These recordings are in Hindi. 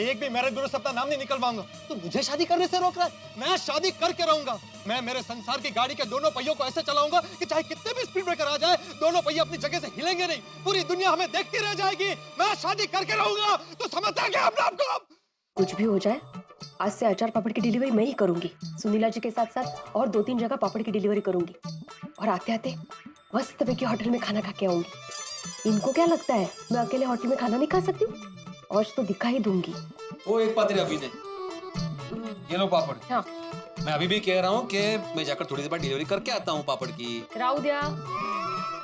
एक भी मैरिज ब्यूरो से अपना नाम नहीं निकलवाऊंगा। तू मुझे शादी करने से रोक रहा है? मैं शादी करके रहूंगा। मैं मेरे संसार की गाड़ी के दोनों पहियों को ऐसे चलाऊंगा कि चाहे कितने भी स्पीड ब्रेकर आ जाए, दोनों पहिए अपनी जगह से हिलेंगे नहीं। पूरी दुनिया हमें देखती रह जाएगी। मैं शादी करके रहूंगा। तो समझता क्या अपने आप को? कुछ भी हो जाए, आज से अचार पापड़ की डिलीवरी मैं ही करूंगी। सुनीला जी के साथ साथ और 2-3 जगह पापड़ की डिलीवरी करूंगी और आते आते मस्त की होटल में खाना खा के आऊंगी। इनको क्या लगता है मैं अकेले होटल में खाना नहीं खा सकती हूँ? और तो दिखा ही दूंगी। वो एक बात अभी ने ये लो पापड़। हाँ। मैं अभी भी कह रहा हूँ कि मैं जाकर थोड़ी देर बाद डिलीवरी करके आता हूँ पापड़ की। राव दिया,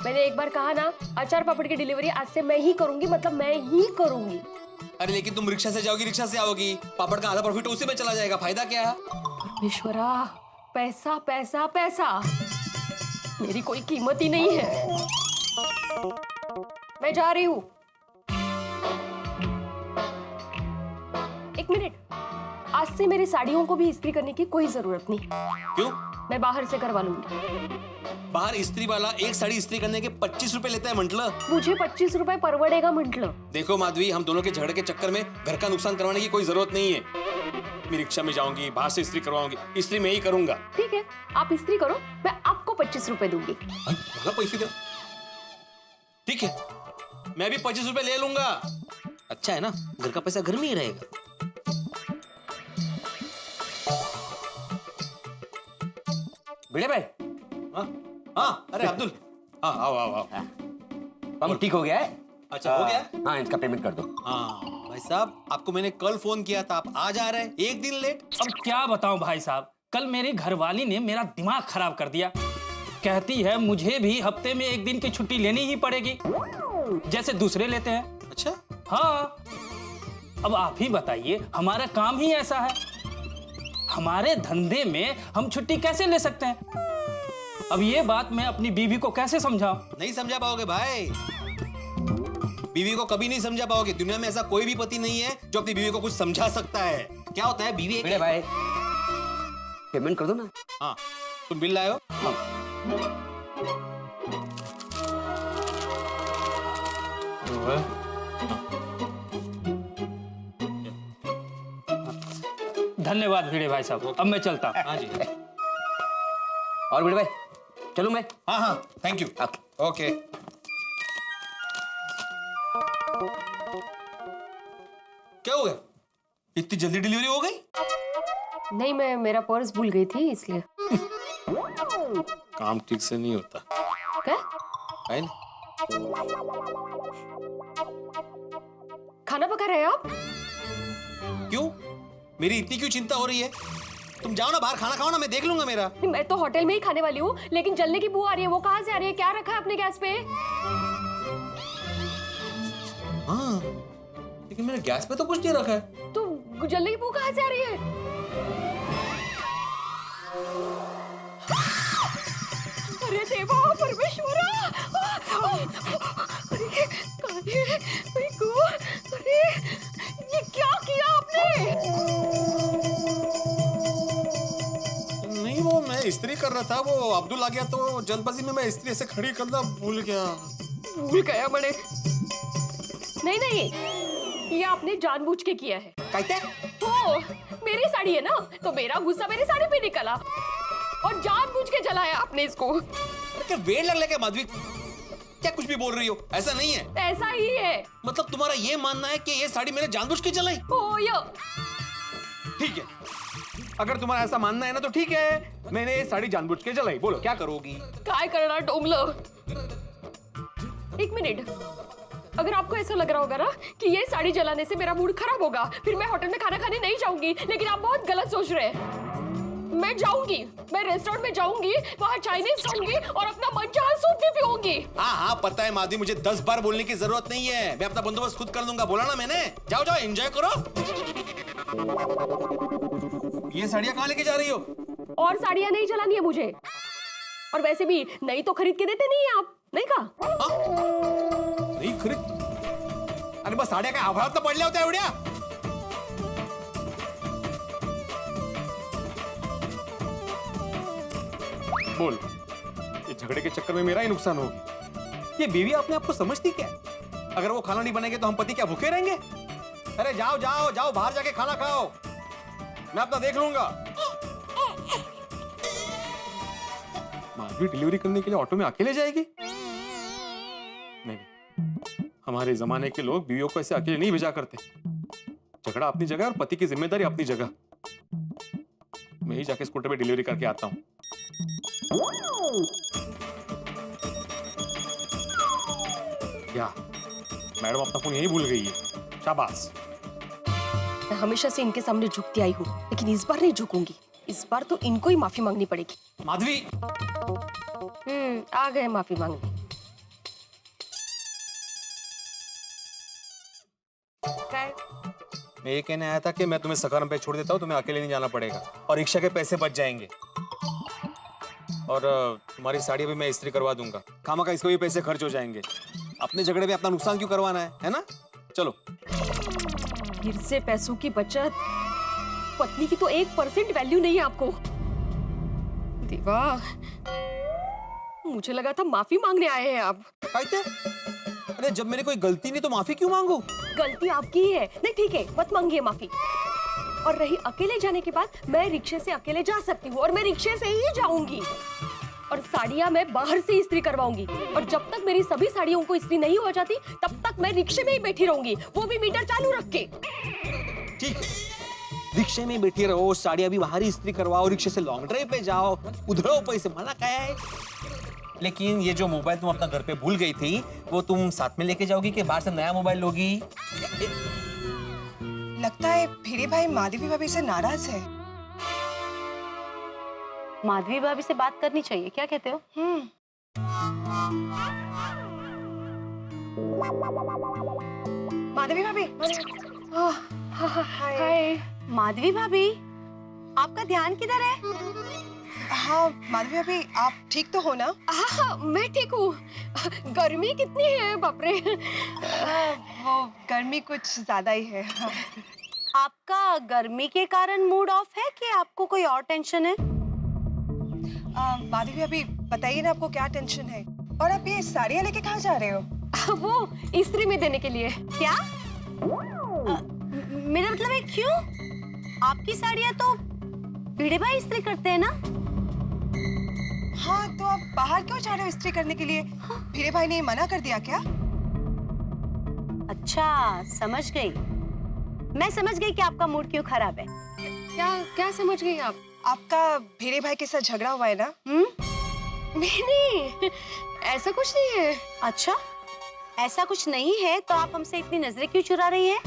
मैंने एक बार कहा ना, अचार पापड़ की डिलीवरी आज से मैं ही करूंगी, मतलब मैं ही करूंगी। अरे लेकिन तुम रिक्शा से जाओगी, रिक्शा से आओगी, पापड़ का आधा प्रॉफिट उसी में चला जाएगा, फायदा क्या है? परमेश्वरा, पैसा पैसा पैसा, मेरी कोई कीमत ही नहीं है। मैं जा रही हूँ। एक मिनट, आज से मेरी साड़ियों को भी इस्त्री करने की कोई जरूरत नहीं। क्यों? मैं बाहर से करवा लूंगी। बाहर इस्त्री वाला एक साड़ी इस्त्री करने के 25 रुपए लेता है म्हंटल। मुझे 25 रुपए परवड़ेगा म्हंटल। देखो माधवी, हम दोनों के झगड़े के चक्कर में घर का नुकसान करवाने की कोई जरूरत नहीं है। मैं रिक्शा में जाऊंगी, बाहर से इस्त्री करवाऊंगी, इस्त्री मैं ही करूंगा। ठीक है, आप इस्त्री करो, मैं आपको 25 रुपए दूंगी। पैसे दो। ठीक है, मैं भी 25 रुपए ले लूंगा। अच्छा है ना, घर का पैसा घर में ही रहेगा। भिड़े भाई। हाँ हाँ, अरे अब्दुल, हाँ आओ आओ आओ। पंप ठीक हो गया है? अच्छा हो गया? हाँ, इसका पेमेंट कर दो। हाँ भाई साहब, आपको मैंने कल फोन किया था, आप आ जा रहे हैं, एक दिन लेट। अब क्या बताऊं भाई साहब, कल मेरी घरवाली ने मेरा दिमाग खराब कर दिया। कहती है मुझे भी हफ्ते में एक दिन की छुट्टी लेनी ही पड़ेगी, जैसे दूसरे लेते हैं। अच्छा? हाँ, अब आप ही बताइए, हमारा काम ही ऐसा है, हमारे धंधे में हम छुट्टी कैसे ले सकते हैं? अब ये बात मैं अपनी बीवी को कैसे समझाऊं? नहीं समझा पाओगे भाई, बीवी को कभी नहीं समझा पाओगे। दुनिया में ऐसा कोई भी पति नहीं है जो अपनी बीवी को कुछ समझा सकता है। क्या होता है, बीवी भिड़े भाई, पेमेंट कर दो ना। हाँ, तुम बिल लाए हो? धन्यवाद भिड़े भाई साहब, अब मैं चलता। हाँ जी। और भिड़े भाई, चलूं मैं? हाँ हाँ, थैंक यू। ओके। क्या हो गया, इतनी जल्दी डिलीवरी हो गई? नहीं, मैं मेरा पर्स भूल गई थी इसलिए। काम ठीक से नहीं होता क्या? है ना? खाना पका रहे हैं आप? क्यों, मेरी इतनी क्यों चिंता हो रही है? तुम जाओ ना बाहर, खाना खाओ ना, मैं देख लूंगा मेरा। मैं तो होटल में ही खाने वाली हूँ, लेकिन जलने की बू आ रही है। वो कहाँ से आ रही है? क्या रखा है अपने गैस पे? हाँ, लेकिन मेरे गैस पे तो कुछ नहीं रखा है। तो जलने की बू कहाँ से आ रही है? अरे देवा, परमेश्वरा! अरे काहे, मेरी गो! अरे ये क्या किया आपने? नहीं, वो मैं इस्त्री कर रहा था, वो अब्दुल आ गया तो जल्दबाजी में मैं इस्त्री ऐसे खड़ी करना भूल गया। भूल गया मैंने। नहीं नहीं, ये आपने जानबूझ के किया है। कहते? तो मेरी साड़ी है ना, तो मेरा गुस्सा मेरी साड़ी पे निकला और जानबूझ के जलाया आपने इसको। क्या वेड़ लग लगे माधवी, क्या कुछ भी बोल रही हो? ऐसा नहीं है। ऐसा ही है। मतलब तुम्हारा ये मानना है कि ये साड़ी मैंने जानबूझ के जलाई? ओ यो। ठीक है, अगर तुम्हारा ऐसा मानना है ना तो ठीक है, मैंने ये साड़ी जानबूझ के जलाई। बोलो क्या करोगी? काय करना टोमलो। एक मिनट, अगर आपको ऐसा लग रहा होगा ना कि ये साड़ी जलाने से मेरा मूड खराब होगा, फिर मैं होटल में खाना खाने नहीं जाऊंगी, लेकिन आप बहुत गलत सोच रहे हैं। मैं जाऊंगी, मैं रेस्टोरेंट में जाऊंगी, वहाँ चाइनीज खाऊंगी और अपना मनचाहा सूप भी पीऊंगी। हाँ हाँ पता है माधवी, मुझे 10 बार बोलने की जरूरत नहीं है, मैं अपना बंदोबस्त खुद कर लूंगा। बोला ना मैंने। जाओ जाओ, एंजॉय करो। ये साड़ियाँ कहाँ लेके जा रही हो? और साड़ियाँ नहीं जलानी है मुझे, और वैसे भी नई तो खरीद के देते नहीं है आप, नहीं कहा? नहीं खरीद? अरे बस साड्या काय आभाळात पडल्या होत्या एवढ्या? बोल, ये झगड़े के चक्कर में मेरा ही नुकसान होगी। ये बीवी अपने आप को समझती क्या? अगर वो खाना नहीं बनेंगे तो हम पति क्या भूखे रहेंगे? अरे जाओ जाओ जाओ, बाहर जाके खाना खाओ, मैं अपना देख लूंगा। माधवी डिलीवरी करने के लिए ऑटो में अकेले जाएगी? नहीं, हमारे जमाने के लोग बीवियों को ऐसे अकेले नहीं भेजा करते। झगड़ा अपनी जगह और पति की जिम्मेदारी अपनी जगह। मैं ही जाके स्कूटर पे डिलीवरी करके आता हूँ। क्या मैडम अपना फोन यही भूल गई है? शाबाश। मैं हमेशा से इनके सामने झुकती आई हूँ, लेकिन इस बार नहीं झुकूंगी। इस बार तो इनको ही माफी मांगनी पड़ेगी। माधवी, आ गए माफी मांगने। मैं ये कहने आया था कि मैं तुम्हें सखारम पे छोड़ देता हूँ, तुम्हें अकेले नहीं जाना पड़ेगा और रिक्शा के पैसे बच जाएंगे। और तुम्हारी साड़ी भी मैं इस्त्री करवा दूंगा, खामा का इसको भी पैसे खर्च हो जाएंगे। अपने झगड़े में अपना नुकसान क्यों करवाना है ना? चलो। फिर से पैसों की बचत। पत्नी की तो 1% वैल्यू नहीं है आपको। देवा, मुझे लगा था माफी मांगने आए हैं आप। कहते? अरे जब मेरी कोई गलती नहीं तो माफी क्यों मांगू? गलती आपकी ही है। नहीं ठीक है, मत मांगिए माफी। और रही अकेले जाने की बात, मैं रिक्शे से अकेले जा सकती हूँ और मैं रिक्शे से ही जाऊंगी। और साड़ियाँ मैं बाहर से इस्त्री करवाऊंगी। और जब तक मेरी सभी साड़ियों को इस्त्री नहीं हो जाती, तब तक मैं रिक्शे में ही बैठी रहूंगी, वो भी मीटर चालू रख के। ठीक है, रिक्शे में बैठी रहो, साड़ियाँ भी बाहर ही इस्त्री करवाओ, रिक्शे से लॉन्ग ड्राइव पे जाओ, उधरो पैसे, मना क्या है? लेकिन ये जो मोबाइल तुम अपना घर पे भूल गई थी, वो तुम साथ में लेके जाओगी कि बाहर से नया मोबाइल लोगी? लगता है भिड़े भाई माधवी भाभी से नाराज है। माधवी भाभी से बात करनी चाहिए, क्या कहते हो? माधवी भाभी। हाय। माधवी भाभी, आपका ध्यान किधर है? हाँ माधवी भाभी, आप ठीक तो हो ना? हाँ, मैं ठीक हूँ। गर्मी कितनी है, बाप रे। वो गर्मी कुछ ज्यादा ही है। आपका गर्मी के कारण मूड ऑफ है कि आपको कोई और टेंशन है? माधवी भाभी बताइए ना, आपको क्या टेंशन है? और आप ये साड़ियाँ लेके कहाँ जा रहे हो? वो इस्त्री में देने के लिए। क्या? मेरा मतलब है क्यों? आपकी साड़ियाँ तो भिड़े भाई इस्त्री करते हैं ना? हाँ, तो आप बाहर क्यों जा रहे हो इस्त्री करने के लिए? भिड़े भाई ने मना कर दिया क्या? अच्छा, समझ गई। मैं समझ गई कि आपका मूड क्यों खराब है। क्या समझ गई आप? आपका भिड़े भाई के साथ झगड़ा हुआ है ना? नहीं, ऐसा कुछ नहीं है। अच्छा, ऐसा कुछ नहीं है तो आप हमसे इतनी नजरें क्यों चुरा रही हैं?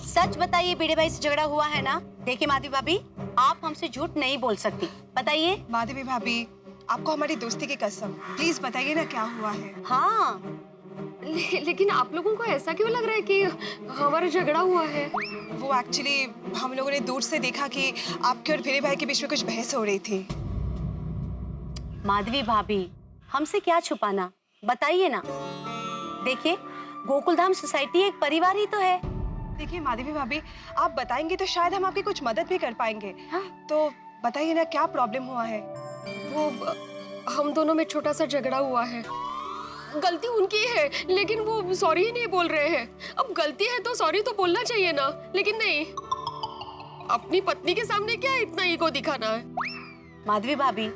सच बताइए, भिड़े भाई से झगड़ा हुआ है ना? देखिए माधवी भाभी, आप हमसे झूठ नहीं बोल सकती, बताइए। माधवी भाभी, आपको हमारी दोस्ती की कसम, प्लीज बताइए ना क्या हुआ है। हाँ, लेकिन आप लोगों को ऐसा क्यों लग रहा है कि हमारा झगड़ा हुआ है? वो एक्चुअली हम लोगों ने दूर से देखा कि आपके और भिड़े भाई के बीच में कुछ बहस हो रही थी। माधवी भाभी, हमसे क्या छुपाना, बताइए ना। देखिए, गोकुलधाम सोसाइटी एक परिवार ही तो है। देखिए माधवी भाभी, आप बताएंगे तो शायद हम आपकी कुछ मदद भी कर पाएंगे। तो बताइए ना, क्या प्रॉब्लम हुआ है? वो हम दोनों में छोटा सा झगड़ा हुआ है। गलती उनकी है, लेकिन वो सॉरी ही नहीं बोल रहे हैं। अब गलती है तो सॉरी तो बोलना चाहिए ना, लेकिन नहीं। अपनी पत्नी के सामने क्या इतना ईगो दिखाना है? माधवी भाभी,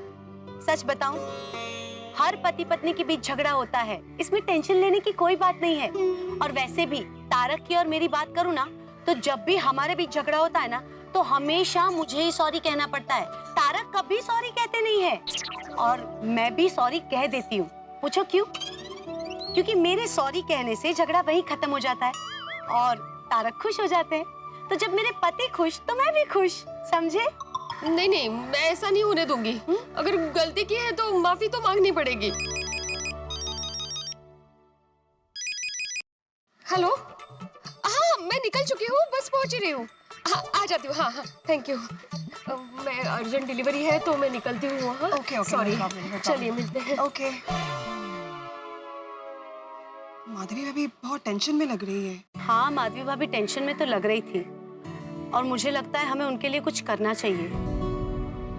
सच बताऊं, हर पति पत्नी के बीच झगड़ा होता है, इसमें टेंशन लेने की कोई बात नहीं है। और वैसे भी तारक की और मेरी बात करूं ना, तो जब भी हमारे बीच झगड़ा होता है ना, तो हमेशा मुझे ही सॉरी कहना पड़ता है। तारक कभी सॉरी कहते नहीं है, और मैं भी सॉरी कह देती हूँ। पूछो क्यों? क्योंकि मेरे सॉरी कहने से झगड़ा वहीं खत्म हो जाता है और तारक खुश हो जाते हैं। तो जब मेरे पति खुश तो मैं भी खुश, समझे? नहीं, मैं ऐसा नहीं होने दूंगी। अगर गलती की है तो माफी तो मांगनी पड़ेगी। हेलो, हाँ मैं निकल चुकी हूँ, बस पहुंच ही रही हूँ। हाँ, आ जाती हूँ। हाँ, थैंक यू। मैं अर्जेंट डिलीवरी है तो मैं निकलती हूँ। हाँ, ओके, सॉरी। no problem. चलिए मिलते हैं। ओके। माधवी भाभी बहुत टेंशन में लग रही है। हाँ, माधवी भाभी टेंशन में तो लग रही थी, और मुझे लगता है हमें उनके लिए कुछ करना चाहिए।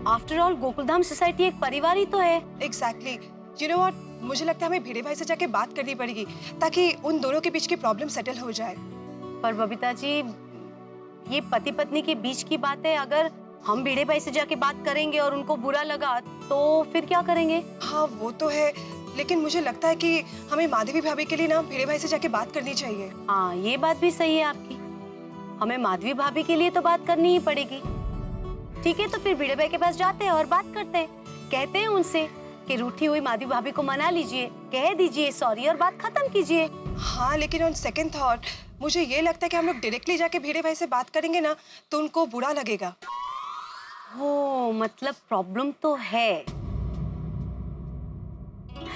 आफ्टर ऑल गोकुलधाम सोसाइटी एक परिवार ही तो है। एग्जैक्टली। यू नो व्हाट, मुझे लगता है हमें भिड़े भाई से जाके बात करनी पड़ेगी ताकि उन दोनों के बीच की प्रॉब्लम सेटल हो जाए। पर बबीता जी, ये पति पत्नी के बीच की बात है। अगर हम भिड़े भाई से जाके बात करेंगे और उनको बुरा लगा तो फिर क्या करेंगे? हाँ वो तो है, लेकिन मुझे लगता है कि हमें माधवी भाभी के लिए ना भिड़े भाई से जाके बात करनी चाहिए। हाँ, ये बात भी सही है आपकी। हमें माधवी भाभी के लिए तो बात करनी ही पड़ेगी। ठीक है, तो फिर भिड़े भाई के पास जाते हैं और बात करते हैं। कहते हैं उनसे कि रूठी हुई माधवी भाभी को मना लीजिए, कह दीजिए सॉरी और बात खत्म कीजिए। हाँ, लेकिन ऑन सेकंड थॉट मुझे ये लगता है कि हम लोग डायरेक्टली जाके भिड़े भाई से बात करेंगे ना तो उनको बुरा लगेगा। हो, मतलब प्रॉब्लम तो है।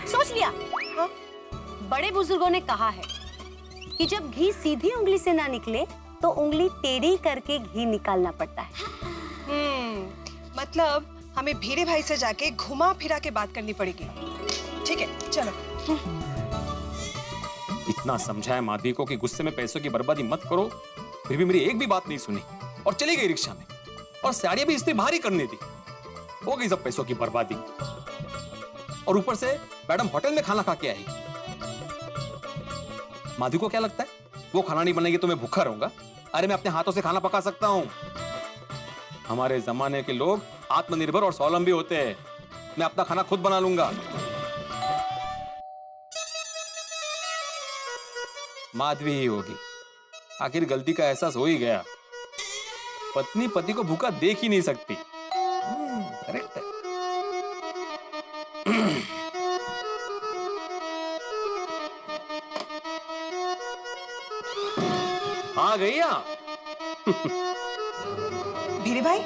सोच लिया। हाँ? बड़े बुजुर्गों ने कहा है कि जब घी सीधी उंगली से ना निकले तो उंगली टेढ़ी करके घी निकालना पड़ता है। मतलब हमें भिड़े भाई से जाके घुमा फिरा के बात करनी पड़ेगी। ठीक है, चलो। इतना समझाया माधवी को कि गुस्से में पैसों की बर्बादी मत करो, फिर भी मेरी एक भी बात नहीं सुनी और चली गई रिक्शा में, और साड़ियां भी इस्त्री बाहर ही करने दी। हो गई सब पैसों की बर्बादी, और ऊपर से मैडम होटल में खाना खा के आई। माधवी को क्या लगता है वो खाना नहीं बनेगी तो मैं भूखा रहूंगा? अरे मैं अपने हाथों से खाना पका सकता हूं। हमारे जमाने के लोग आत्मनिर्भर और स्वावलंबी होते हैं। मैं अपना खाना खुद बना लूंगा। माधवी ही होगी, आखिर गलती का एहसास हो ही गया। पत्नी पति को भूखा देख ही नहीं सकती। करेक्ट है। आ गई आप। भिड़े भाई,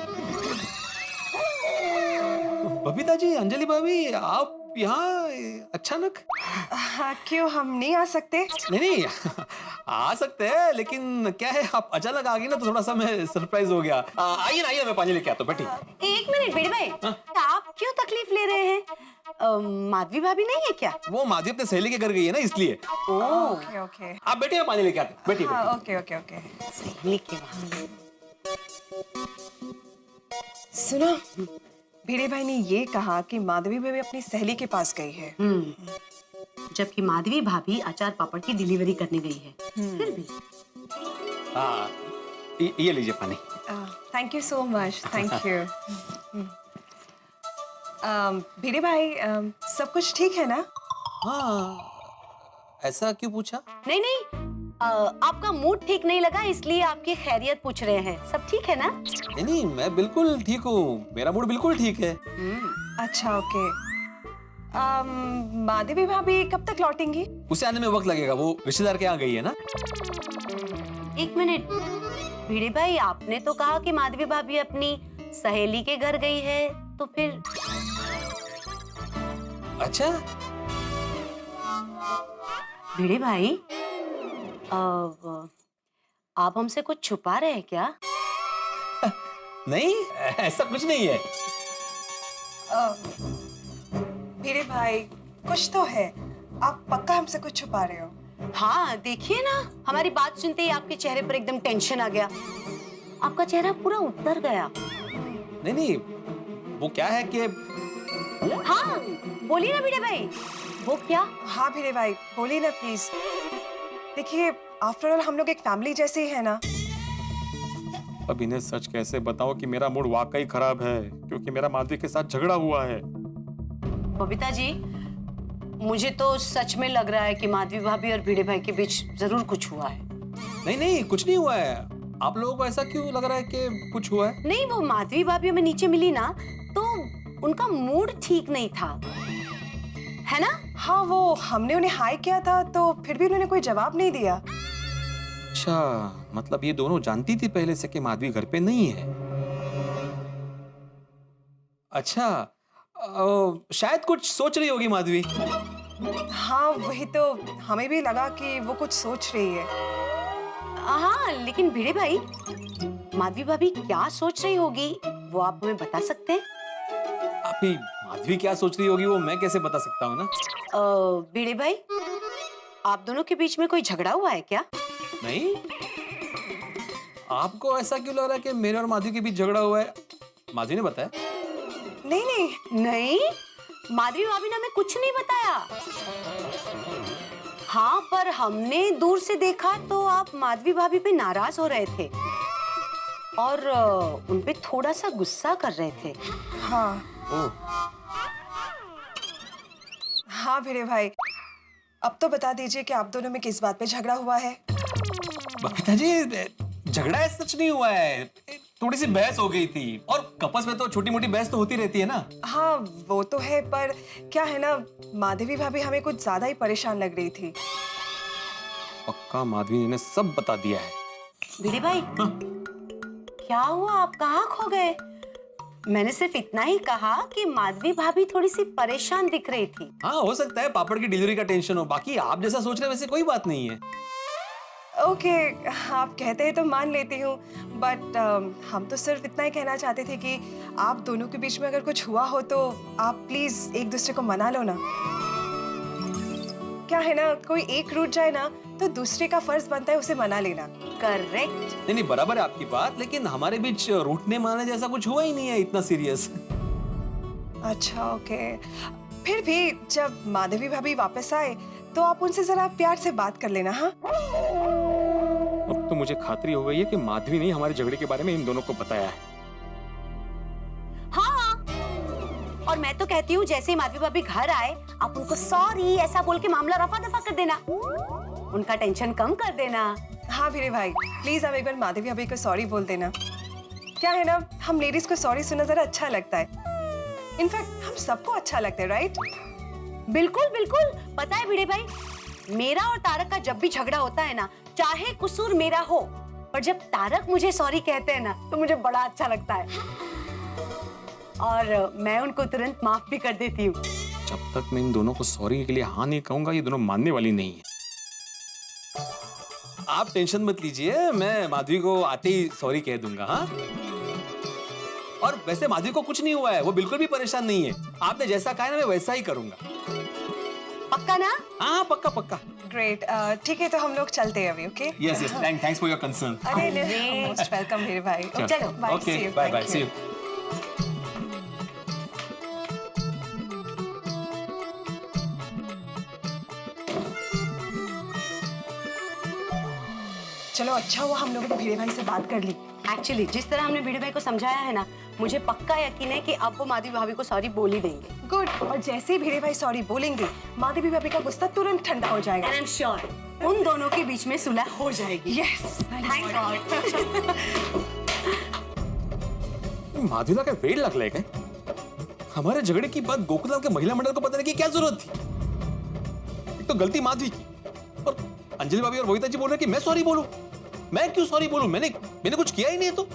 बबीता जी, अंजलि भाभी, आप यहाँ अचानक? हाँ, क्यों हम नहीं आ सकते? नहीं आ सकते हैं, लेकिन क्या है आप अचानक आ गई ना तो थोड़ा सा मैं सरप्राइज हो गया। आइए ना, आइए, मैं पानी लेके आता हूँ। बैठिए। एक मिनट भिड़े भाई, आप क्यों तकलीफ ले रहे हैं? माधवी भाभी नहीं है क्या? वो माधवी अपने सहेली के घर गई है ना, इसलिए। Okay okay. आप बैठिए, मैं पानी लेके आता हूँ। बैठिए। हाँ, ओके ओके ओके। सहेली के वहाँ। सुनो, भिड़े भाई ने ये कहा कि माधवी भाभी अपनी सहेली के पास गई है। जबकि माधवी भाभी अचार पापड़ की डिलीवरी करने गई है। फिर भी हाँ, ये लीजिए पानी। Thank you so much, thank you. Bhide भाई, सब कुछ ठीक है ना? हाँ, ऐसा क्यों पूछा? नहीं नहीं, आपका मूड ठीक नहीं लगा इसलिए आपकी खैरियत पूछ रहे हैं। सब ठीक है ना? नहीं नहीं, मैं बिल्कुल ठीक हूँ, मेरा मूड बिल्कुल ठीक है। अच्छा, ओके। माधवी भाभी कब तक लौटेंगी? उसे आने में वक्त लगेगा, वो रिश्तेदार के यहाँ गई है ना। एक मिनट भिड़े भाई, आपने तो कहा कि माधवी भाभी अपनी सहेली के घर गई है, तो फिर? अच्छा, भिड़े भाई, आप हमसे कुछ छुपा रहे हैं क्या? नहीं, ऐसा कुछ नहीं है। भिड़े भाई, कुछ तो है। आप पक्का हमसे कुछ छुपा रहे हो? हाँ, देखिए ना, हमारी बात सुनते ही आपके चेहरे पर एकदम टेंशन आ गया। आपका चेहरा पूरा उतर गया। नहीं नहीं, वो क्या है कि हाँ, बोलिए ना भिड़े भाई, वो क्या? हाँ भिड़े भाई, बोलिए ना प्लीज। देखिए, आफ्टर ऑल हम लोग एक फैमिली जैसे ही है ना। अब इन्हें सच कैसे बताओ कि मेरा मूड वाकई खराब है, क्योंकि मेरा माधवी के साथ झगड़ा हुआ है। बबीता जी, मुझे तो सच में लग रहा है कि माधवी भाभी और भिड़े भाई के बीच जरूर कुछ हुआ है। नहीं नहीं, कुछ नहीं हुआ है। आप लोगों को ऐसा क्यों लग रहा है कि कुछ हुआ है? नहीं, वो माधवी भाभी हमें नीचे मिली ना तो उनका मूड ठीक नहीं था, है ना? हाँ, वो हमने उन्हें हाय किया था तो फिर भी उन्होंने कोई जवाब नहीं दिया। अच्छा, मतलब ये दोनों जानती थी पहले से कि माधवी घर पे नहीं है। अच्छा, शायद कुछ सोच रही होगी माधवी। हाँ, वही तो हमें भी लगा कि वो कुछ सोच रही है। हाँ, लेकिन भिड़े भाई, माधवी भाभी क्या सोच रही होगी वो आप हमें बता सकते हैं? अभी माधवी क्या सोच रही होगी वो मैं कैसे बता सकता हूँ ना। भिड़े भाई, आप दोनों के बीच में कोई झगड़ा हुआ है क्या? नहीं, आपको ऐसा क्यों लग रहा है कि मेरे और माधवी के बीच झगड़ा हुआ है? माधवी ने बताया? नहीं नहीं नहीं, माधवी भाभी ने हमें कुछ नहीं बताया। हाँ, पर हमने दूर से देखा तो आप माधवी भाभी पे नाराज हो रहे थे और उन पे थोड़ा सा गुस्सा कर रहे थे। हाँ हाँ भिड़े भाई, अब तो बता दीजिए कि आप दोनों में किस बात पे झगड़ा हुआ है। बबीता जी, झगड़ा है सच नहीं हुआ है, थोड़ी सी बहस हो गई थी और कपस में तो छोटी मोटी बहस तो होती रहती है ना। हाँ वो तो है, पर क्या है ना, माधवी भाभी हमें कुछ ज्यादा ही परेशान लग रही थी। पक्का माधवी ने सब बता दिया है। भिड़े भाई, क्या हुआ, आप कहाँ खो गए? मैंने सिर्फ इतना ही कहा कि माधवी भाभी थोड़ी सी परेशान दिख रही थी। हाँ, हो सकता है पापड़ की डिलीवरी का टेंशन हो, बाकी आप जैसा सोच रहे हैं वैसे कोई बात नहीं है। ओके, आप कहते हैं तो मान लेती हूँ, बट हम तो सिर्फ इतना ही कहना चाहते थे कि आप दोनों के बीच में अगर कुछ हुआ हो तो आप प्लीज एक दूसरे को मना लो ना। क्या है ना, कोई एक रूठ जाए ना तो दूसरे का फर्ज बनता है उसे मना लेना। करेक्ट। नहीं, बराबर है आपकी बात, लेकिन हमारे बीच रूठने मारने जैसा कुछ हुआ ही नहीं है इतना सीरियस। अच्छा ओके, फिर भी जब माधवी भाभी वापस आए तो आप उनसे जरा प्यार से बात कर लेना। हाँ, अब तो मुझे खातरी हो गई है कि माधवी ने हमारे झगड़े के बारे में इन दोनों को बताया है। हाँ, और मैं तो कहती हूँ जैसे ही माधवी भाभी घर आए आप उनको सॉरी ऐसा बोल के मामला रफा दफा कर देना, उनका टेंशन कम कर देना। हाँ भिड़े भाई, प्लीज आप एक बार माधवी भाभी को सॉरी बोल देना। क्या है ना, हम लेडीज को सॉरी सुनना जरा अच्छा लगता है, इनफैक्ट हम सबको अच्छा लगता है, राइट? बिल्कुल बिल्कुल। पता है भिड़े भाई, मेरा और तारक का जब भी झगड़ा होता है ना, चाहे कसूर मेरा हो, पर जब तारक मुझे सॉरी कहते हैं ना तो मुझे बड़ा अच्छा लगता है और मैं उनको तुरंत माफ भी कर देती हूँ। जब तक मैं इन दोनों को सॉरी के लिए हाँ नहीं कहूंगा, ये दोनों मानने वाली नहीं है। आप टेंशन मत लीजिए, मैं माधवी को आते ही सॉरी कह दूंगा। हाँ, और वैसे माधवी को कुछ नहीं हुआ है, वो बिल्कुल भी परेशान नहीं है। आपने जैसा कहा है ना, मैं वैसा ही करूंगा। पक्का ना? हाँ, पक्का पक्का। ग्रेट, ठीक है तो हम लोग चलते हैं अभी। Okay, yes yes, thanks for your concern. अरे मोस्ट वेलकम भिड़े भाई। चलो bye, okay, bye bye, see you. चलो अच्छा हुआ हम लोगों ने भिड़े भाई से बात कर ली। एक्चुअली जिस तरह हमने भिड़े भाई को समझाया है ना, मुझे पक्का यकीन है कि अब वो माधवी भाभी को सॉरी बोल ही देंगे। गुड, और जैसे ही भिड़े भाई सॉरी बोलेंगे माधवी भाभी का गुस्सा तुरंत ठंडा हो जाएगा। एंड आई एम श्योर उन दोनों के बीच में सुलह हो जाएगी। Yes, thank God. माधवी का वेट लग रहा है। हमारे झगड़े की बात गोकुलधाम के महिला मंडल को पता नहीं की क्या जरूरत थी। एक तो गलती माधवी की, और अंजलि भाभी और बबीता जी बोल रहे कि मैं सॉरी बोलूं। मैं क्यों सॉरी बोलूं? मैंने कुछ किया ही नहीं है, तो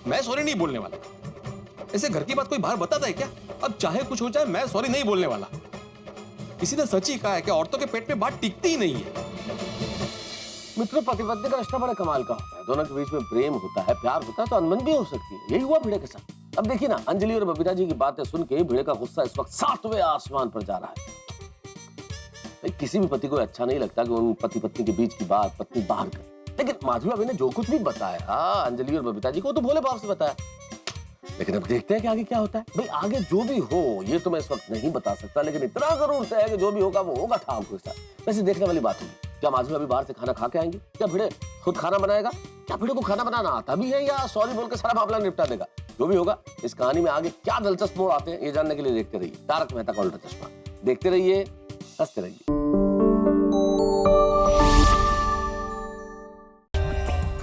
मैं सॉरी नहीं बोलने वाला। ऐसे घर की बात कोई बाहर बताता है क्या? अब चाहे कुछ हो जाए, मैं सॉरी नहीं बोलने वाला। किसी ने सच ही कहा है कि औरतों के पेट में बात टिकती ही नहीं है। मित्रों, पति पत्नी का रिश्ता बड़ा कमाल का होता है। दोनों के बीच में प्रेम होता है, प्यार होता है, तो अनबन भी हो सकती है। यही हुआ भिड़े के साथ। अब देखिए ना, अंजलि और बबीता जी की बातें सुन के भिड़े का गुस्सा इस वक्त 7वें आसमान पर जा रहा है। किसी भी पति को अच्छा नहीं लगता कि उन पति पत्नी के बीच की बात पत्नी बाहर करे, लेकिन माधवी भाभी ने जो कुछ भी बताया अंजलि और बबीता जी को तो भोले भाव से बताया। लेकिन अब देखते हैं कि आगे क्या होता है। भाई आगे जो भी हो ये तो मैं इस वक्त नहीं बता सकता, लेकिन इतना जरूर तय है कि जो भी होगा वो होगा ठाकुर के साथ। वैसे देखने वाली बात होगी, क्या माधवी भाभी बाहर से खाना खा के आएंगी? क्या भिड़े खुद खाना बनाएगा? क्या भिड़े को खाना बनाना आता भी है, या सॉरी बोल के सारा मामला निपटा देगा? जो भी होगा, इस कहानी में आगे क्या दिलचस्प मोड़ आते हैं ये जानने के लिए देखते रहिए तारक मेहता का उल्टा चश्मा। देखते रहिए, हंसते रहिए।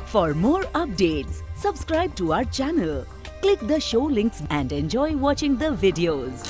For more updates, subscribe to our channel, click the show links and enjoy watching the videos.